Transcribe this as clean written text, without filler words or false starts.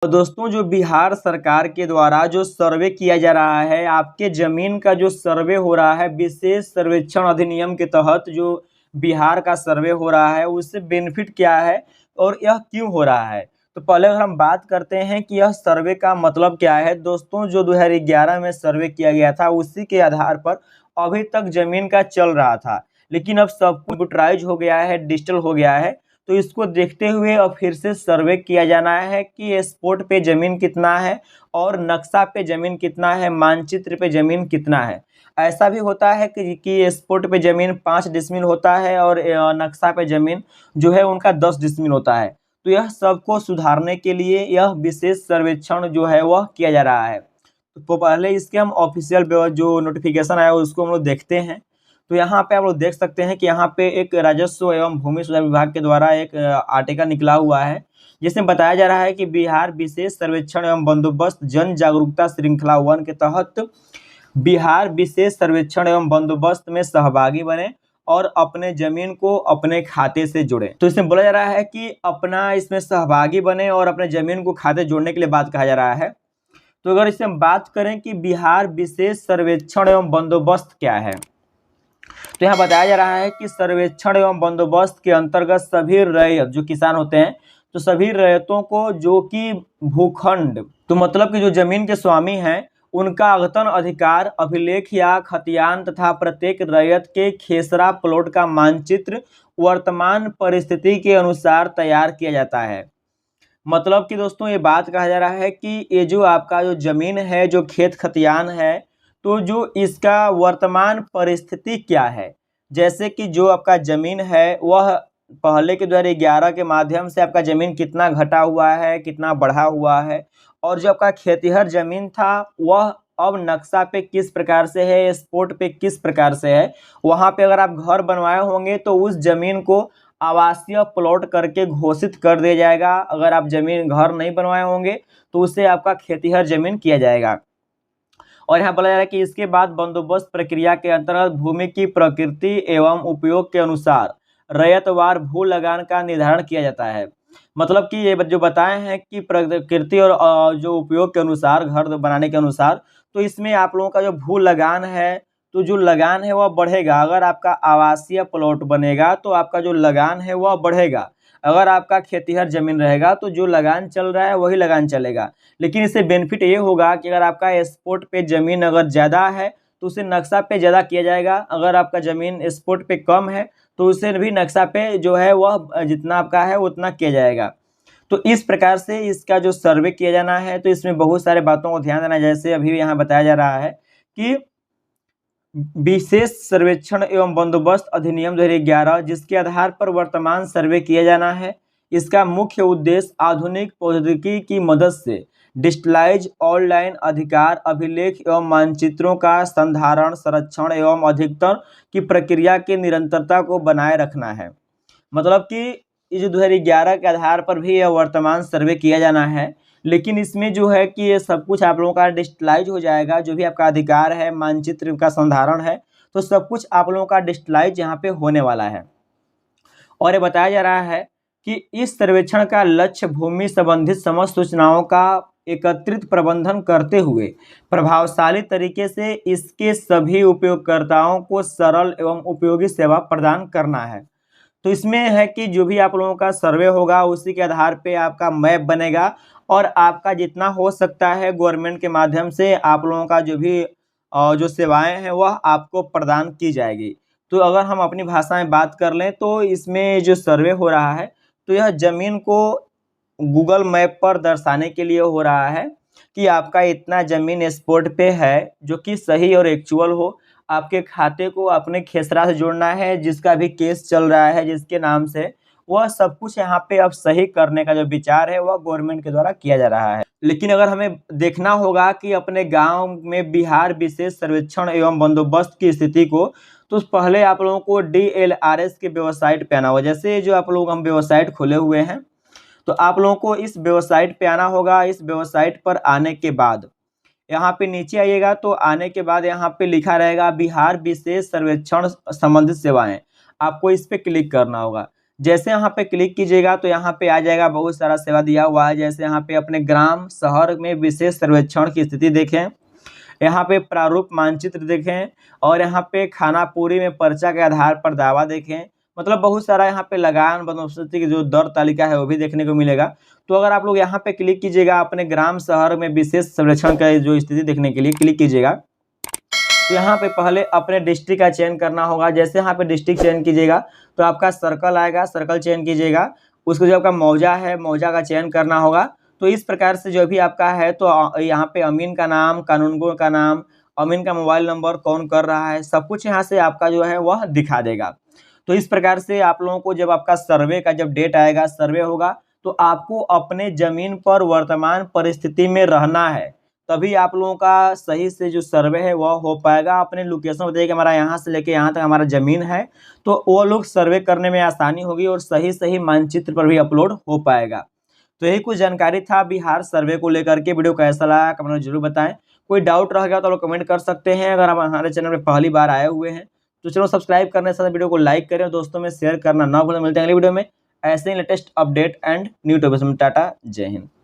तो दोस्तों जो बिहार सरकार के द्वारा जो सर्वे किया जा रहा है, आपके जमीन का जो सर्वे हो रहा है विशेष सर्वेक्षण अधिनियम के तहत जो बिहार का सर्वे हो रहा है उससे बेनिफिट क्या है और यह क्यों हो रहा है। तो पहले अगर हम बात करते हैं कि यह सर्वे का मतलब क्या है। दोस्तों जो 2011 में सर्वे किया गया था उसी के आधार पर अभी तक जमीन का चल रहा था, लेकिन अब सब कंप्यूटराइज हो गया है, डिजिटल हो गया है। तो इसको देखते हुए अब फिर से सर्वे किया जाना है कि स्पॉट पे जमीन कितना है और नक्शा पे जमीन कितना है, मानचित्र पे जमीन कितना है। ऐसा भी होता है कि स्पॉट पे जमीन 5 डिसमिल होता है और नक्शा पे जमीन जो है उनका 10 डिसमिल होता है। तो यह सबको सुधारने के लिए यह विशेष सर्वेक्षण जो है वह किया जा रहा है। तो पहले इसके हम ऑफिशियल जो नोटिफिकेशन आया उसको हम लोग देखते हैं। तो यहाँ पे आप लोग देख सकते हैं कि यहाँ पे एक राजस्व एवं भूमि सुधार विभाग के द्वारा एक आर्टिकल निकला हुआ है जिसमें बताया जा रहा है कि बिहार विशेष सर्वेक्षण एवं बंदोबस्त जन जागरूकता श्रृंखला 1 के तहत बिहार विशेष सर्वेक्षण एवं बंदोबस्त में सहभागी बने और अपने जमीन को अपने खाते से जोड़े। तो इसमें बोला जा रहा है कि अपना इसमें सहभागी बने और अपने जमीन को खाते जोड़ने के लिए बात कहा जा रहा है। तो अगर इससे हम बात करें कि बिहार विशेष सर्वेक्षण एवं बंदोबस्त क्या है, तो यहाँ बताया जा रहा है कि सर्वेक्षण एवं बंदोबस्त के अंतर्गत सभी रैयत जो किसान होते हैं तो सभी रैयतों को जो कि भूखंड तो मतलब कि जो जमीन के स्वामी हैं उनका अद्यतन अधिकार अभिलेख या खतियान तथा प्रत्येक रैयत के खेसरा प्लॉट का मानचित्र वर्तमान परिस्थिति के अनुसार तैयार किया जाता है। मतलब कि दोस्तों ये बात कहा जा रहा है कि ये जो आपका जो जमीन है, जो खेत खतियान है, तो जो इसका वर्तमान परिस्थिति क्या है, जैसे कि जो आपका ज़मीन है वह पहले के 2011 के माध्यम से आपका ज़मीन कितना घटा हुआ है, कितना बढ़ा हुआ है, और जो आपका खेतिहर ज़मीन था वह अब नक्शा पे किस प्रकार से है, स्पॉट पे किस प्रकार से है। वहाँ पे अगर आप घर बनवाए होंगे तो उस ज़मीन को आवासीय प्लॉट करके घोषित कर दिया जाएगा। अगर आप ज़मीन घर नहीं बनवाए होंगे तो उससे आपका खेतिहर ज़मीन किया जाएगा। और यहाँ बोला जा रहा है कि इसके बाद बंदोबस्त प्रक्रिया के अंतर्गत भूमि की प्रकृति एवं उपयोग के अनुसार रैयतवार भू लगान का निर्धारण किया जाता है। मतलब कि ये जो बताए हैं कि प्रकृति और जो उपयोग के अनुसार घर बनाने के अनुसार, तो इसमें आप लोगों का जो भू लगान है तो जो लगान है वह बढ़ेगा। अगर आपका आवासीय प्लॉट बनेगा तो आपका जो लगान है वह बढ़ेगा। अगर आपका खेतिहर जमीन रहेगा तो जो लगान चल रहा है वही लगान चलेगा। लेकिन इससे बेनिफिट ये होगा कि अगर आपका स्पॉट पे ज़मीन अगर ज़्यादा है तो उसे नक्शा पे ज़्यादा किया जाएगा। अगर आपका ज़मीन स्पॉट पे कम है तो उसे भी नक्शा पे जो है वह जितना आपका है उतना किया जाएगा। तो इस प्रकार से इसका जो सर्वे किया जाना है तो इसमें बहुत सारे बातों को ध्यान देना है। जैसे अभी यहाँ बताया जा रहा है कि विशेष सर्वेक्षण एवं बंदोबस्त अधिनियम 2011 जिसके आधार पर वर्तमान सर्वे किया जाना है। इसका मुख्य उद्देश्य आधुनिक प्रौद्योगिकी की मदद से डिजिटलाइज ऑनलाइन अधिकार अभिलेख एवं मानचित्रों का संधारण, संरक्षण एवं अधिकतर की प्रक्रिया की निरंतरता को बनाए रखना है। मतलब कि ये जो 2011 के आधार पर भी यह वर्तमान सर्वे किया जाना है, लेकिन इसमें जो है कि ये सब कुछ आप लोगों का डिजिटलाइज हो जाएगा। जो भी आपका अधिकार है, मानचित्र का संधारण है, तो सब कुछ आप लोगों का डिजिटलाइज यहाँ पे होने वाला है। और ये बताया जा रहा है कि इस सर्वेक्षण का लक्ष्य भूमि संबंधित समस्त सूचनाओं का एकत्रित प्रबंधन करते हुए प्रभावशाली तरीके से इसके सभी उपयोगकर्ताओं को सरल एवं उपयोगी सेवा प्रदान करना है। तो इसमें है कि जो भी आप लोगों का सर्वे होगा उसी के आधार पे आपका मैप बनेगा और आपका जितना हो सकता है गवर्नमेंट के माध्यम से आप लोगों का जो भी जो सेवाएं हैं वह आपको प्रदान की जाएगी। तो अगर हम अपनी भाषा में बात कर लें तो इसमें जो सर्वे हो रहा है तो यह ज़मीन को गूगल मैप पर दर्शाने के लिए हो रहा है कि आपका इतना ज़मीन स्पॉट पे है जो कि सही और एक्चुअल हो। आपके खाते को अपने खेसरा से जोड़ना है, जिसका भी केस चल रहा है जिसके नाम से, वह सब कुछ यहाँ पे अब सही करने का जो विचार है वह गवर्नमेंट के द्वारा किया जा रहा है। लेकिन अगर हमें देखना होगा कि अपने गांव में बिहार विशेष सर्वेक्षण एवं बंदोबस्त की स्थिति को, तो पहले आप लोगों को DLRS के वेबसाइट पे आना होगा। जैसे जो आप लोग हम वेबसाइट खोले हुए हैं तो आप लोगों को इस वेबसाइट पे आना होगा। इस वेबसाइट पर आने के बाद यहाँ पे नीचे आइएगा तो आने के बाद यहाँ पे लिखा रहेगा बिहार विशेष सर्वेक्षण संबंधित सेवाएं, आपको इस पे क्लिक करना होगा। जैसे यहाँ पे क्लिक कीजिएगा तो यहाँ पे आ जाएगा, बहुत सारा सेवा दिया हुआ है। जैसे यहाँ पे अपने ग्राम शहर में विशेष सर्वेक्षण की स्थिति देखें, यहाँ पे प्रारूप मानचित्र देखें, और यहाँ पे खानापुरी में पर्चा के आधार पर दावा देखें। मतलब बहुत सारा यहाँ पे लगान बंदोबस्ती की जो दर तालिका है वो भी देखने को मिलेगा। तो अगर आप लोग यहाँ पे क्लिक कीजिएगा अपने ग्राम शहर में विशेष सर्वेक्षण का जो स्थिति देखने के लिए क्लिक कीजिएगा, तो यहाँ पे पहले अपने डिस्ट्रिक्ट का चयन करना होगा। जैसे यहाँ पे डिस्ट्रिक्ट चयन कीजिएगा तो आपका सर्कल आएगा, सर्कल चयन कीजिएगा। उसको जो आपका मौजा है, मौजा का चयन करना होगा। तो इस प्रकार से जो भी आपका है, तो यहाँ पे अमीन का नाम, कानूनगो का नाम, अमीन का मोबाइल नंबर, कौन कर रहा है, सब कुछ यहाँ से आपका जो है वह दिखा देगा। तो इस प्रकार से आप लोगों को जब आपका सर्वे का जब डेट आएगा, सर्वे होगा, तो आपको अपने जमीन पर वर्तमान परिस्थिति में रहना है, तभी आप लोगों का सही से जो सर्वे है वह हो पाएगा। अपने लोकेशन बताइए कि हमारा यहाँ से लेके यहाँ तक हमारा ज़मीन है, तो वो लोग सर्वे करने में आसानी होगी और सही सही मानचित्र पर भी अपलोड हो पाएगा। तो यही कुछ जानकारी था बिहार सर्वे को लेकर के। वीडियो कैसा लगा कमेंट में जरूर बताएं। कोई डाउट रह गया तो आप कमेंट कर सकते हैं। अगर आप हमारे चैनल में पहली बार आए हुए हैं तो चलो सब्सक्राइब करने के साथ वीडियो को लाइक करें और दोस्तों में शेयर करना ना भूलें। मिलते हैं अगली वीडियो में ऐसे ही latest update and new topics में। टाटा, जय हिंद।